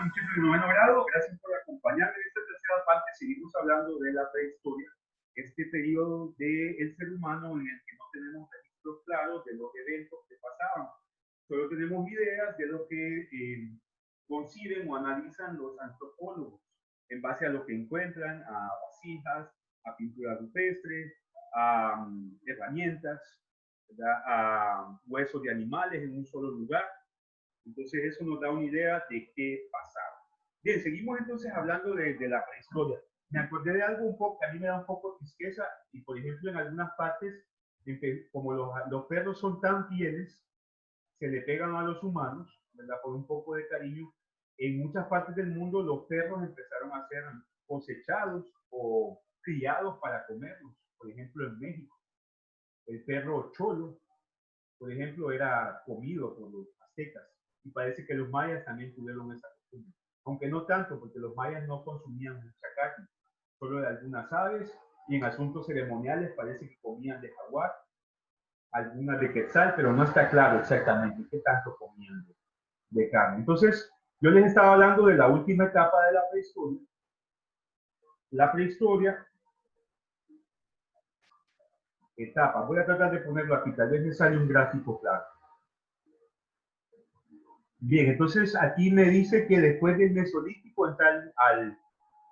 muchachos de noveno grado, gracias por acompañarme. En esta tercera parte seguimos hablando de la prehistoria, este periodo del ser humano en el que no tenemos registros claros de los eventos que pasaban. Solo tenemos ideas de lo que conciben o analizan los antropólogos en base a lo que encuentran, a vasijas, a pinturas rupestres, a herramientas, ¿verdad? A huesos de animales en un solo lugar. Entonces eso nos da una idea de qué pasaba. Bien, seguimos entonces hablando de la prehistoria. Me acordé de algo un poco que a mí me da un poco de tristeza y por ejemplo en algunas partes, en que, como los perros son tan fieles, se le pegan a los humanos, ¿verdad? Por un poco de cariño. En muchas partes del mundo los perros empezaron a ser cosechados o criados para comerlos. Por ejemplo en México, el perro cholo, por ejemplo, era comido por los aztecas. Y parece que los mayas también tuvieron esa costumbre. Aunque no tanto, porque los mayas no consumían mucha carne, solo de algunas aves, y en asuntos ceremoniales parece que comían de jaguar, algunas de quetzal, pero no está claro exactamente qué tanto comían de carne. Entonces, yo les estaba hablando de la última etapa de la prehistoria. La prehistoria, etapa, voy a tratar de ponerlo aquí, tal vez me sale un gráfico claro. Bien, entonces aquí me dice que después del Mesolítico entra al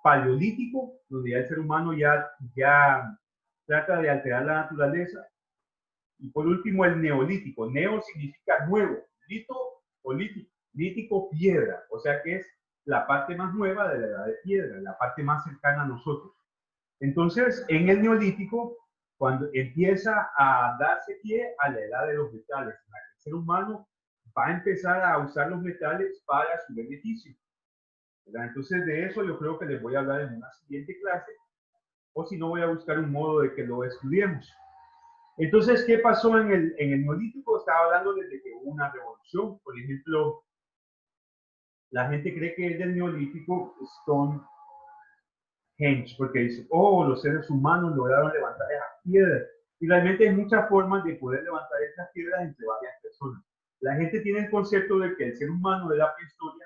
Paleolítico, donde ya el ser humano ya trata de alterar la naturaleza. Y por último el Neolítico. Neo significa nuevo, lito o lítico, lítico piedra, o sea que es la parte más nueva de la edad de piedra, la parte más cercana a nosotros. Entonces, en el Neolítico, cuando empieza a darse pie a la edad de los metales, en la que el ser humano va a empezar a usar los metales para su beneficio, ¿verdad? Entonces de eso yo creo que les voy a hablar en una siguiente clase, o si no voy a buscar un modo de que lo estudiemos. Entonces, ¿qué pasó en el Neolítico? Estaba hablando desde que hubo una revolución. Por ejemplo, la gente cree que es del Neolítico Stonehenge, porque dice, oh, los seres humanos lograron levantar esas piedras. Y realmente hay muchas formas de poder levantar esas piedras entre varias personas. La gente tiene el concepto de que el ser humano de la prehistoria,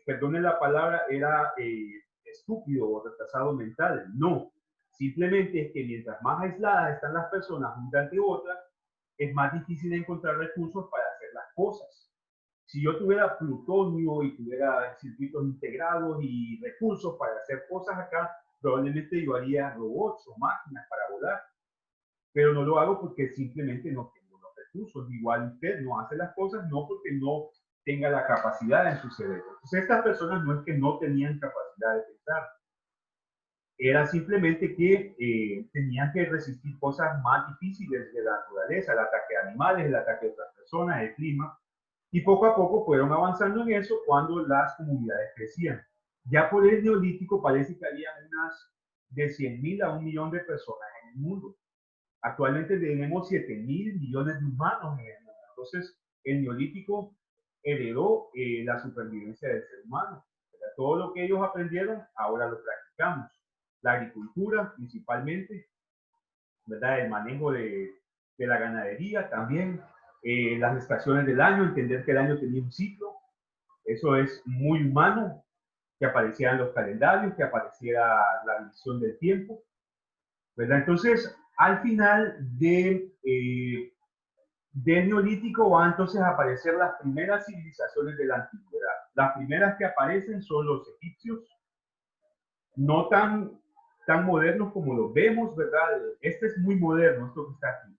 perdone la palabra, era estúpido o retrasado mental. No, simplemente es que mientras más aisladas están las personas una ante otras, es más difícil encontrar recursos para hacer las cosas. Si yo tuviera plutonio y tuviera circuitos integrados y recursos para hacer cosas acá, probablemente yo haría robots o máquinas para volar, pero no lo hago porque simplemente no tengo los recursos. Igual usted no hace las cosas no porque no tenga la capacidad en su cerebro. Entonces estas personas no es que no tenían capacidad de pensar, era simplemente que tenían que resistir cosas más difíciles de la naturaleza, el ataque de animales, el ataque de otras personas, el clima, y poco a poco fueron avanzando en eso cuando las comunidades crecían. Ya por el Neolítico parece que había unas de 100.000 a 1.000.000 de personas en el mundo. Actualmente tenemos 7.000 millones de humanos en el mundo. Entonces, el Neolítico heredó la supervivencia del ser humano. Todo lo que ellos aprendieron, ahora lo practicamos. La agricultura, principalmente, ¿verdad? El manejo de la ganadería también, las estaciones del año, entender que el año tenía un ciclo, eso es muy humano, que aparecieran los calendarios, que apareciera la visión del tiempo, ¿verdad? Entonces, al final del Neolítico va entonces a aparecer las primeras civilizaciones de la antigüedad. Las primeras que aparecen son los egipcios, no tan modernos como los vemos, ¿verdad? Este es muy moderno, esto que está aquí.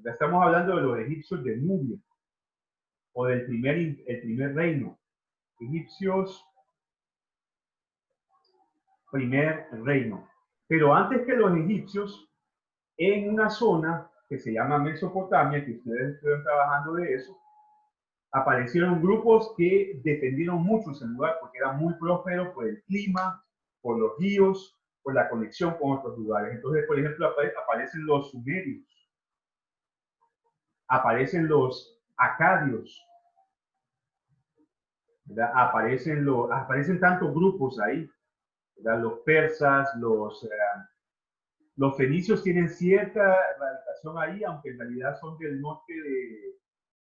Ya estamos hablando de los egipcios de Nubia, o del el primer reino. Egipcios, primer reino. Pero antes que los egipcios, en una zona que se llama Mesopotamia, que ustedes estuvieron trabajando de eso, aparecieron grupos que defendieron mucho ese lugar porque era muy próspero por el clima, por los ríos, por la conexión con otros lugares. Entonces, por ejemplo, aparecen los sumerios, aparecen los acadios, ¿verdad? Aparecen tantos grupos ahí, ¿verdad? Los persas, los fenicios tienen cierta radicación ahí, aunque en realidad son del norte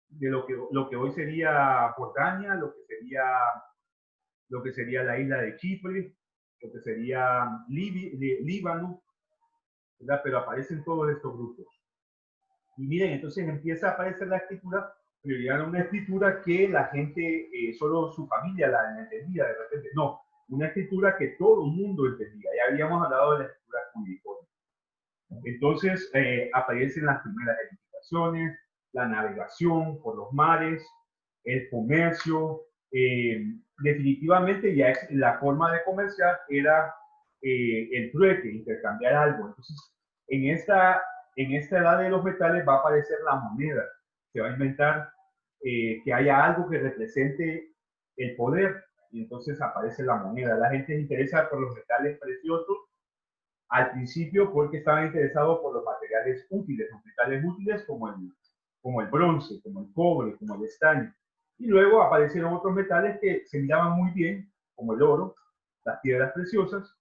de lo que hoy sería Jordania, lo que sería lo que sería la isla de Chipre, lo que sería Líbano, ¿verdad? Pero aparecen todos estos grupos. Y miren, entonces empieza a aparecer la escritura, pero ya una escritura que la gente, solo su familia la entendía de repente. No, una escritura que todo el mundo entendía. Ya habíamos hablado de la escritura cuneiforme. Entonces aparecen las primeras edificaciones, la navegación por los mares, el comercio. Definitivamente ya la forma de comerciar era el trueque, intercambiar algo. Entonces, en esta edad de los metales va a aparecer la moneda. Se va a inventar que haya algo que represente el poder y entonces aparece la moneda. La gente se interesa por los metales preciosos al principio porque estaban interesados por los materiales útiles, los metales útiles como el bronce, como el cobre, como el estaño. Y luego aparecieron otros metales que se miraban muy bien, como el oro, las piedras preciosas,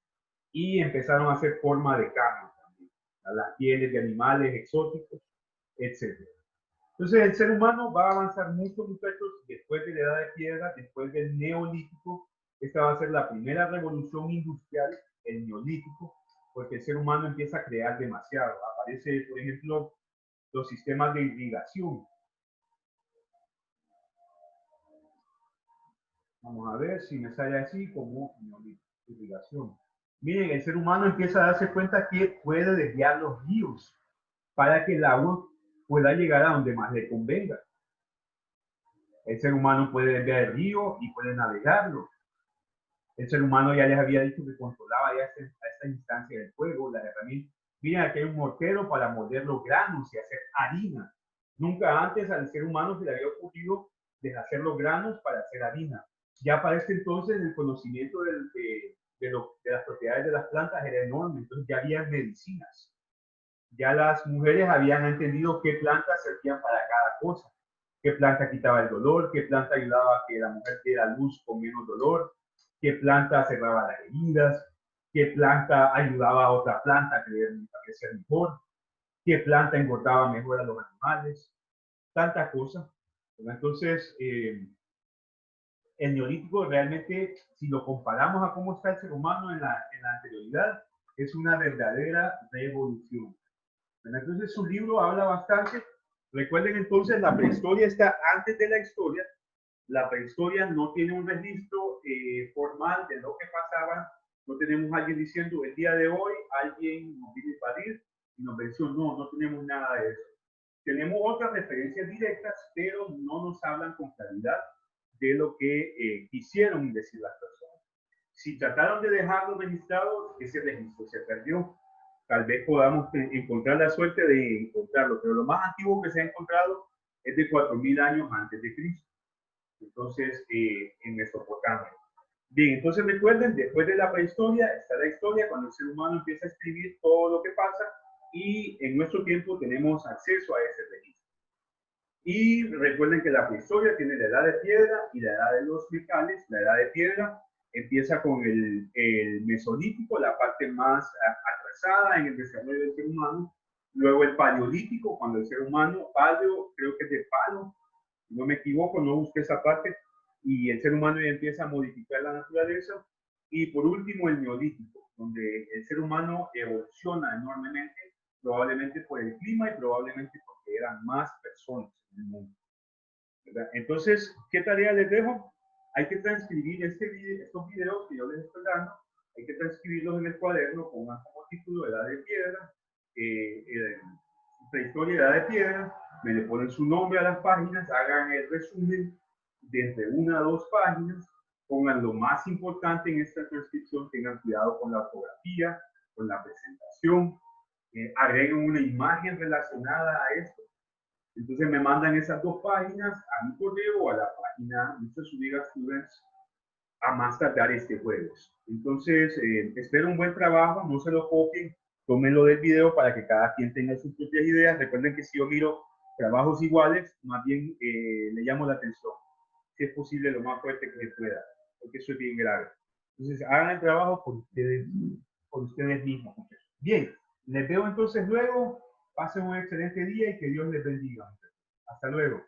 y empezaron a hacer forma de cambio también, las pieles de animales exóticos, etc. Entonces el ser humano va a avanzar mucho, muchachos, después de la edad de piedra, después del neolítico. Esta va a ser la primera revolución industrial, el neolítico, porque el ser humano empieza a crear demasiado. Aparece, por ejemplo, los sistemas de irrigación. Vamos a ver si me sale así como irrigación. Miren, el ser humano empieza a darse cuenta que puede desviar los ríos para que el agua pueda llegar a donde más le convenga. El ser humano puede desviar el río y puede navegarlo. El ser humano ya les había dicho que controlaba ya a esta instancia del fuego, las herramientas. Miren, aquí hay un mortero para moldear los granos y hacer harina. Nunca antes al ser humano se le había ocurrido deshacer los granos para hacer harina. Ya para este entonces el conocimiento de las propiedades de las plantas era enorme, entonces ya había medicinas. Ya las mujeres habían entendido qué plantas servían para cada cosa, qué planta quitaba el dolor, qué planta ayudaba a que la mujer diera luz con menos dolor, qué planta cerraba las heridas, qué planta ayudaba a otra planta a crecer mejor, qué planta engordaba mejor a los animales, tanta cosa. Entonces, el neolítico realmente, si lo comparamos a cómo está el ser humano en la anterioridad, es una verdadera revolución. Entonces su libro habla bastante. Recuerden entonces, la prehistoria está antes de la historia. La prehistoria no tiene un registro formal de lo que pasaba. No tenemos a alguien diciendo el día de hoy alguien nos vino a invadir y nos venció. No, no tenemos nada de eso. Tenemos otras referencias directas, pero no nos hablan con claridad de lo que quisieron decir las personas. Si trataron de dejarlo registrado, ese registro se perdió. Tal vez podamos encontrar la suerte de encontrarlo, pero lo más antiguo que se ha encontrado es de 4000 años antes de Cristo. Entonces, en Mesopotamia. Bien, entonces recuerden, después de la prehistoria está la historia, cuando el ser humano empieza a escribir todo lo que pasa, y en nuestro tiempo tenemos acceso a ese registro. Y recuerden que la prehistoria tiene la edad de piedra y la edad de los metales. La edad de piedra empieza con el mesolítico, la parte más atrasada en el desarrollo del ser humano. Luego el paleolítico, cuando el ser humano, paleo, creo que es de palo, si no me equivoco, no busqué esa parte, y el ser humano ya empieza a modificar la naturaleza. Y por último el neolítico, donde el ser humano evoluciona enormemente, probablemente por el clima y probablemente porque eran más personas en el mundo, ¿verdad? Entonces, ¿qué tarea les dejo? Hay que transcribir estos videos que yo les estoy dando, hay que transcribirlos en el cuaderno, pongan como título Edad de Piedra, Prehistoria, Edad de Piedra, me le ponen su nombre a las páginas, hagan el resumen de entre 1 a 2 páginas, pongan lo más importante en esta transcripción, tengan cuidado con la ortografía, con la presentación, agreguen una imagen relacionada a esto. Entonces me mandan esas 2 páginas a mi correo o a la página Mr. Zúñiga Students a más tardar este jueves. Entonces, espero un buen trabajo, no se lo copien, tómenlo del video para que cada quien tenga sus propias ideas. Recuerden que si yo miro trabajos iguales, más bien le llamo la atención, si es posible lo más fuerte que pueda, porque eso es bien grave. Entonces, hagan el trabajo por ustedes mismos. Bien, les veo entonces luego. Pasen un excelente día y que Dios les bendiga. Hasta luego.